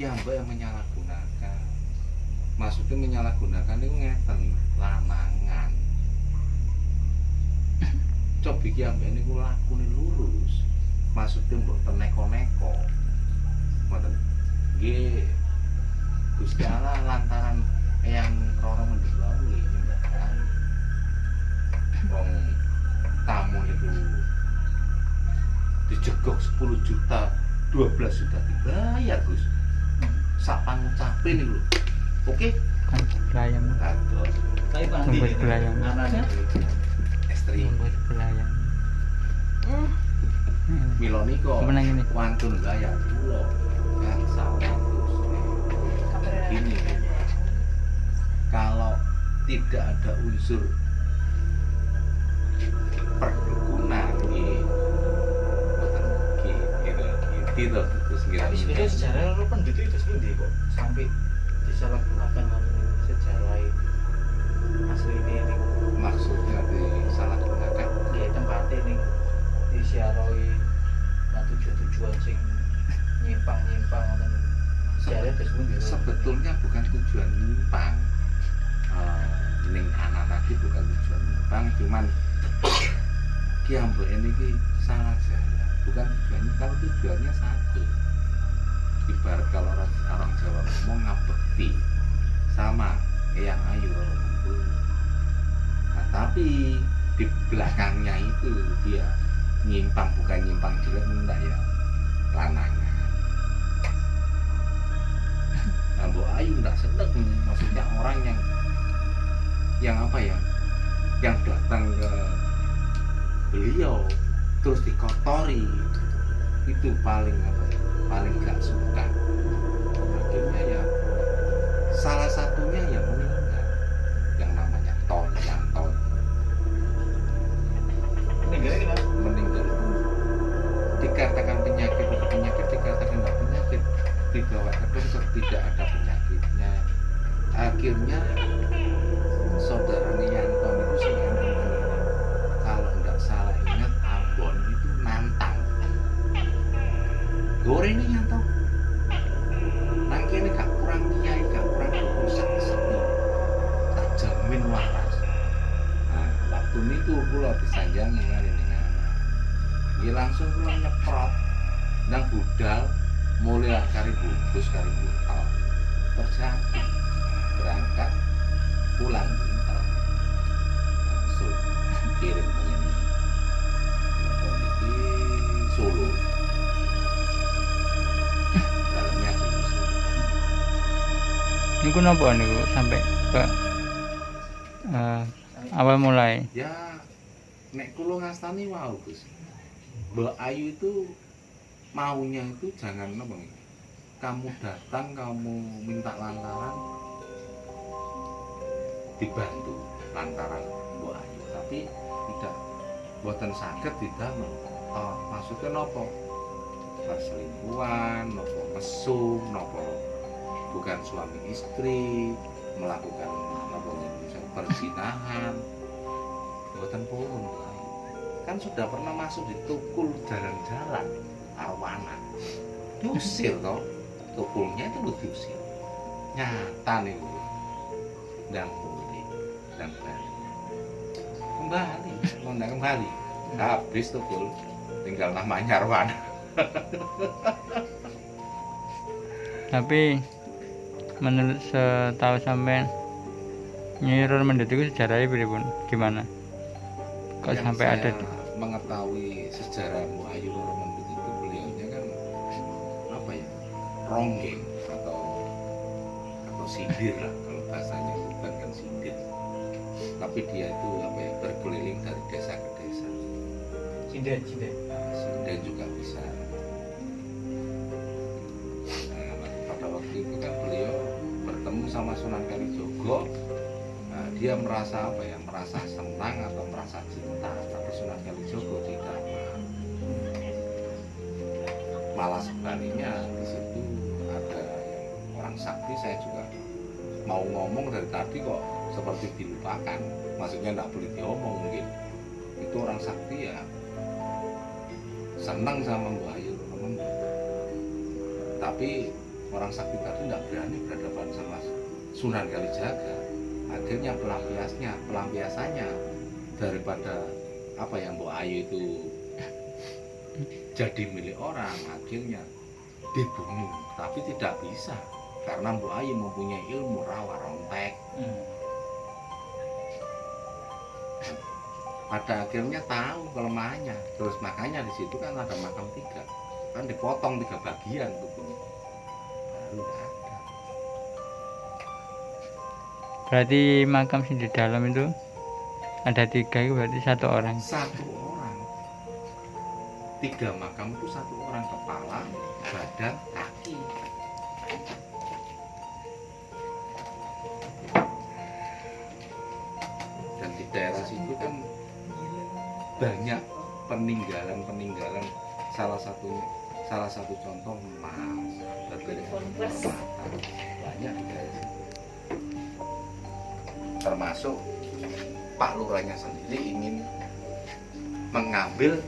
Yang menyalahgunakan, maksudnya menyalahgunakan itu ngeten lanangan. Coba iki ambek niku lakune lurus, maksudnya mboten neko-neko. Mboten. Nggih. Gusti Allah lantaran yang Roro Mendelawi nyembahkan wong tamu itu dijegok 10 juta, 12 juta dibayar, Gus. Sak pangucape niku lho. Oke? Kan belayang. Kados. Tapi mandi Membuat belayang. anane. Istri Membuat belayang. Milo niko Apa nang ini? wantun gaya kula kan sawatus. Ini kalau tidak ada unsur perdukunan gitu terus Tapi sebenarnya sejarah Roro Pendut itu sendiri kok sampai disalahgunakan sejarah asli ini. maksudnya disalahgunakan Ya tempatnya ini disiaroi nah tujuan sing nyimpang ngoten. Sejarah itu sendiri. sebetulnya bukan tujuan nyimpang. Ning anak tadi bukan tujuan nyimpang, cuman Ki Ambo ini salah jalan. Bukan tujuannya, kalau tujuannya satu, ibarat kalau orang Jawa ngomong ngabekti sama yang ayu orang ngumpul. Nah, tapi di belakangnya itu dia nyimpang, bukan nyimpang jelek enggak ya, lanangan. Nah, Mbok Ayu enggak seneng, maksudnya orang yang apa ya, yang datang ke beliau terus dikotori, itu paling apa ya, paling gak suka. Akhirnya ya salah satunya yang meninggal, yang namanya Yanto. Meninggalnya kenapa? Meninggal itu dikatakan penyakit, dikatakan nggak penyakit, dibawa ke dokter tidak ada penyakitnya. Akhirnya saudara Yanto itu sih kalau nggak salah ingat Ambon itu nantang goreng ini Yanto nang kene gak kurang kiai, gak kurang rusak sepi, terjamin waras. Nah, waktu itu kula disanjangi kali dengan dia langsung kula nyeprot nang budal mulai kari bungkus kari buntal terjadi berangkat pulang buntal langsung kirim ini Solo dalamnya di Solo. Niku napa niku sampai ke awal mulai. Ya nek kula ngastani wau Gus, Mbak Ayu itu maunya itu jangan apa nih, kamu datang kamu minta lantaran dibantu lantaran Mbak Ayu, tapi tidak boten saged didamel. Maksudnya nopo perselingkuhan, nopo mesum, nopo bukan suami istri melakukan nopo misalnya perzinahan, boten purun. Kan sudah pernah masuk di tukul jalan-jalan arwana, diusir toh, tukulnya itu diusir, nyata nih dan pulih dan kembali habis tukul, tinggal namanya arwana. Tapi menurut setahu sampean Nyai Roro Mendut itu sejarahnya pripun? Gimana? Kok Yang sampai saya ada mengetahui sejarah Mbok Ayu Roro Mendut itu beliaunya kan ronggeng atau sindir lah kalau bahasanya, bukan kan sindir, tapi dia itu apa ya, berkeliling dari desa ke desa. Sinden. Sinden juga bisa. Nah, pada waktu itu kan beliau bertemu sama Sunan Kalijogo. Nah, dia merasa apa ya, merasa senang atau merasa cinta, tapi Sunan Kalijogo tidak mau. Malah sebaliknya di situ ada yang orang sakti, saya juga mau ngomong dari tadi kok seperti dilupakan, maksudnya nggak boleh diomong mungkin. Itu orang sakti ya senang sama Mbak Ayu, tapi orang sakti tadi nggak berani berhadapan sama Sunan Kalijaga. Akhirnya pelampiasannya daripada apa yang Mbak Ayu itu jadi milik orang, akhirnya dibunuh. Tapi tidak bisa karena Mbak Ayu mempunyai ilmu rawa rontek. Pada akhirnya tahu kelemahannya, terus makanya di situ kan ada makam 3, kan dipotong 3 bagian tubuhnya, baru nggak ada. Berarti makam sing di dalam itu ada 3, itu berarti 1 orang. 1 orang, 3 makam itu 1 orang, kepala, badan, kaki. Dan di daerah situ kan banyak peninggalan, salah satu contoh emas, permata, banyak di daerah situ. Termasuk Pak Lurahnya sendiri ingin mengambil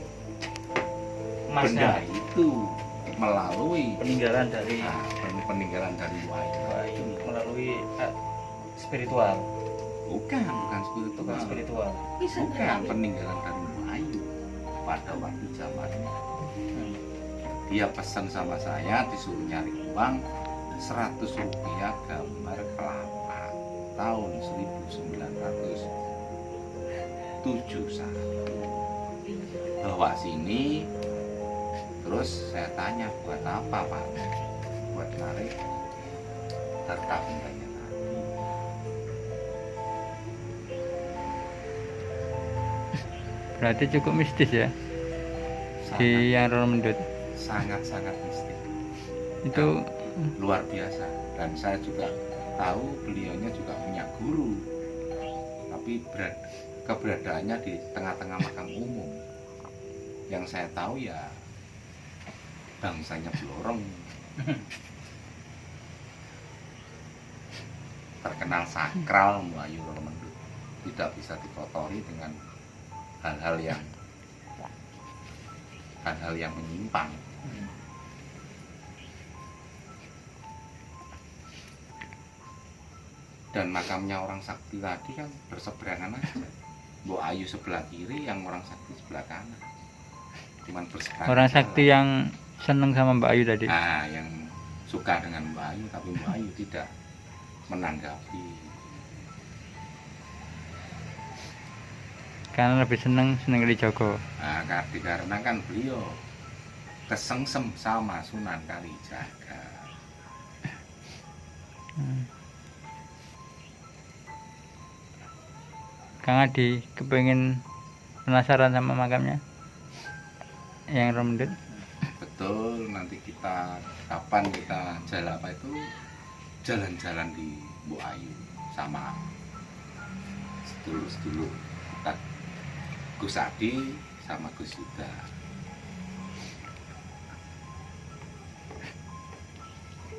benda itu melalui peninggalan dari peninggalan dari Wayu. melalui spiritual. Bukan spiritual. Bukan peninggalan dari Wayu pada waktu zamannya. Dia pesan sama saya, disuruh nyari uang 100 rupiah gambar kelapa tahun 1971. Bawa sini, terus saya tanya, buat apa Pak? Buat narik harta bendanya tadi. Berarti cukup mistis ya di yang Roro Mendut. Sangat mistis. Itu luar biasa. Dan saya juga tahu beliaunya juga punya guru, tapi keberadaannya di tengah-tengah makam umum. Yang saya tahu ya bangsanya Blorong. Terkenal sakral Mbak Ayu Roro Mendut, tidak bisa dikotori dengan hal-hal yang menyimpang. Dan makamnya orang sakti tadi kan berseberangan aja. Mbak Ayu sebelah kiri, yang orang sakti sebelah kanan. Cuman berseberangan. orang sakti yang seneng sama Mbak Ayu tadi. Nah, yang suka dengan Mbak Ayu, tapi Mbak Ayu tidak menanggapi. Karena lebih seneng Kalijogo. Nah, dikarenakan beliau kesengsem sama Sunan Kalijaga. Kang Adi kepengen penasaran sama makamnya yang Roro Mendut? Betul, nanti kapan kita jalan-jalan di Bu Ayu sama sedulur-sedulur kita, Gus Adi sama Gus Yuda.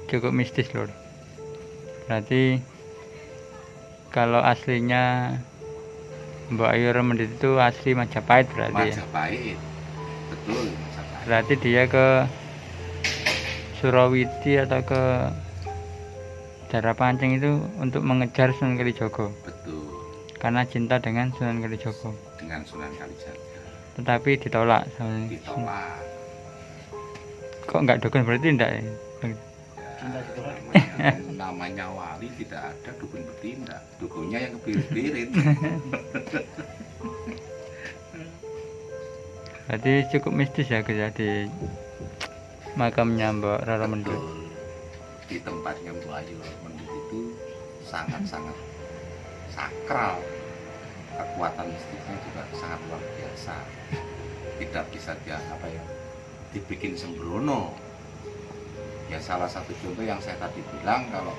Cukup mistis lor. Berarti kalau aslinya Mbak Ayu Roro Mendut itu asli Majapahit berarti ya? Majapahit, betul Majapahit. Berarti dia ke Surawiti atau ke Dara Pancing itu untuk mengejar Sunan Kalijogo. Betul. Karena cinta dengan Sunan Kalijogo. Dengan Sunan Kalijaga. Tetapi ditolak sama Ditolak. Kok nggak dukun berarti enggak ya? Namanya wali tidak ada dukun bertindak, dukunnya yang kebirit-birit. Berarti cukup mistis ya Gus ya di makamnya Mbak Roro Mendut. di tempatnya Mbok Ayu Mendut itu sangat-sangat sakral, kekuatan mistisnya juga sangat luar biasa, tidak bisa dia dibikin sembrono. Ya salah satu contoh yang saya tadi bilang, kalau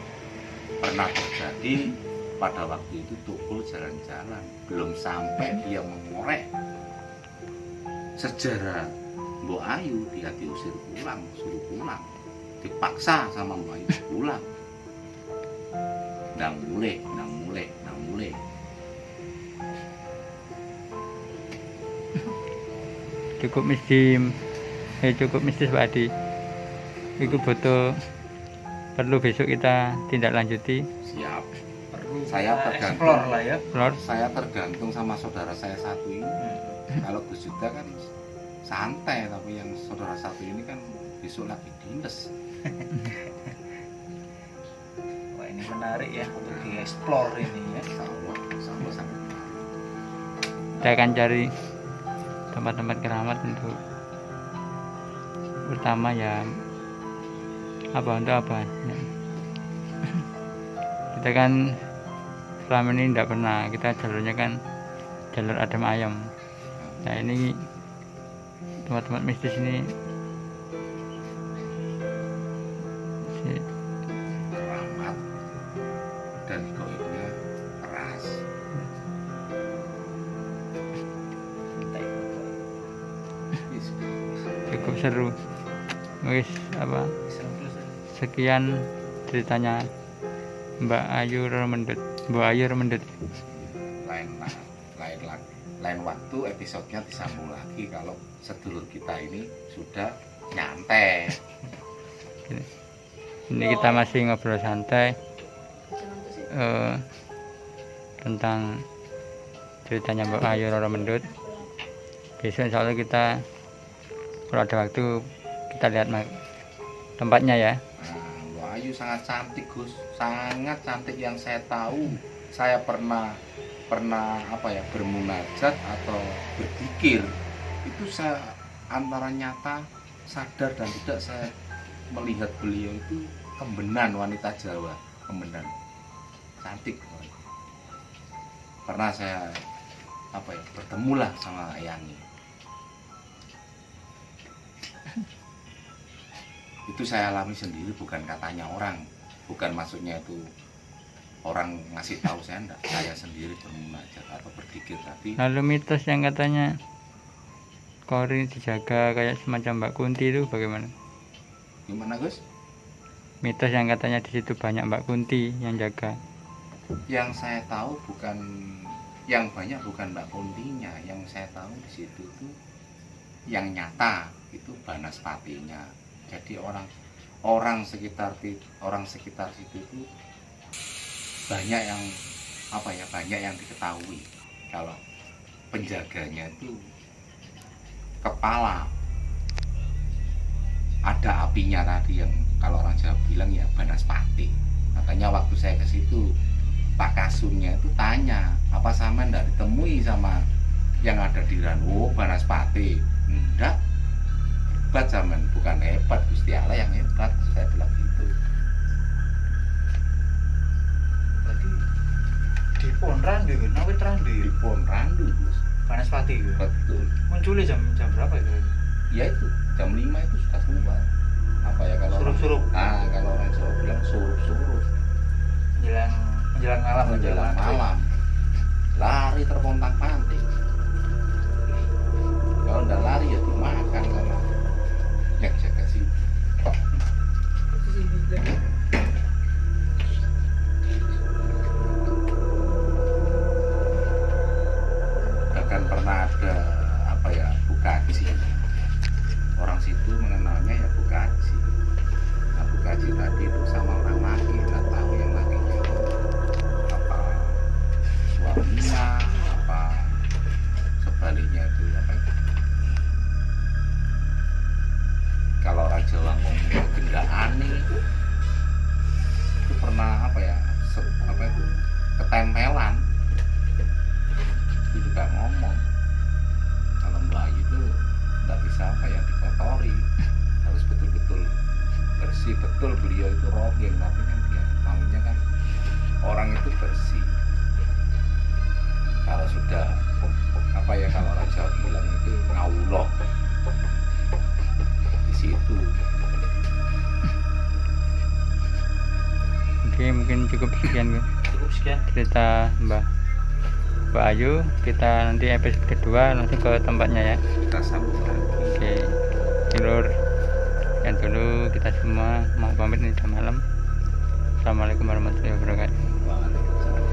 pernah terjadi pada waktu itu Tukul jalan-jalan, belum sampai dia mengorek sejarah Mbok Ayu, dia diusir pulang, suruh pulang, dipaksa sama Mbok Ayu pulang. Ndang mulai. Cukup mistis Pak Adi. Itu perlu besok kita tindak lanjuti. Siap. Perlu Saya kita tergantung. explore lah ya. Lord, Saya tergantung sama saudara saya satu ini. Kalau Gus Yuda kan santai, tapi yang saudara satu ini kan besok lagi dinas. Wah, ini menarik ya untuk dieksplor ini ya. Insya Allah sangat. kita akan cari tempat-tempat keramat untuk pertama ya untuk apa ya. Kita kan selama ini tidak pernah, kita jalurnya kan jalur adem ayam. Nah ini tempat-tempat mistis ini Keramat dan goibnya keras. Kita ikut. cukup seru. Wis sekian ceritanya Mbak Ayu Mendut. Lain waktu episodenya disambung lagi kalau sedulur kita ini sudah nyantai. Ini kita masih ngobrol santai tentang ceritanya Mbak Ayu Mendut. Besok insya Allah kita kalau ada waktu kita lihat tempatnya ya. Mbak Ayu sangat cantik Gus, sangat cantik. Yang saya tahu, saya pernah bermunajat atau berzikir itu saya antara nyata, sadar dan tidak, saya melihat beliau itu kembenan, wanita Jawa, kembenan, cantik. Pernah saya bertemulah sama Yani. Itu saya alami sendiri, bukan katanya orang, bukan maksudnya itu orang ngasih tahu saya, enggak. Saya sendiri bermunajat atau berzikir tadi. Lalu mitos yang katanya Kori dijaga kayak semacam Mbak Kunti itu bagaimana? Gimana Gus? Mitos yang katanya di situ banyak Mbak Kunti yang jaga. Yang saya tahu bukan, yang banyak bukan Mbak Kuntinya. Yang saya tahu di situ tuh yang nyata itu Banaspatinya. Jadi orang sekitar situ itu banyak yang banyak yang diketahui kalau penjaganya itu kepala, ada apinya tadi yang kalau orang Jawa bilang ya Banaspati. Katanya waktu saya ke situ Pak Kasunnya itu tanya, apa sama ndak ditemui sama yang ada di Ranwo Banaspati? Enggak, hebat zaman, bukan hebat, Gusti Allah yang hebat, saya bilang gitu. Berarti di Pon Randu, Nawit Randu, Di Pon Randu Gus. Banaspati itu. Betul. Munculnya jam berapa itu? Ya itu jam 5 itu sudah keluar. Kalau Surup-surup. kalau orang Jawa bilang surup-surup. Menjelang malam, Menjelang malam. Lari terpontang-panting. Kalau enggak lari ya dimakan sama yang jaga situ. Bahkan pernah ada bukaji. Orang situ mengenalnya ya bukaji. Nah bukaji tadi itu sama orang laki, nggak tahu yang lakinya itu apa suaminya, apa sebaliknya itu kalau orang Jawa ngomong gendaan itu pernah ketempelan. Itu juga ngomong kalau Mbak Ayu itu nggak bisa dikotori, harus betul-betul bersih. bersih betul, beliau itu rogeng, tapi kan dia maunya kan orang itu bersih. Kalau sudah apa ya, kalau Raja bilang itu ngawuloh di situ. Oke, mungkin cukup sekian Cukup sekian. cerita Mbak Ayu. Kita nanti episode kedua langsung ke tempatnya ya. Kita sambut lagi. Oke, Lur, sekian dulu kita semua mau pamit, ini sudah malam. Assalamualaikum warahmatullahi wabarakatuh. Waalaikumsalam.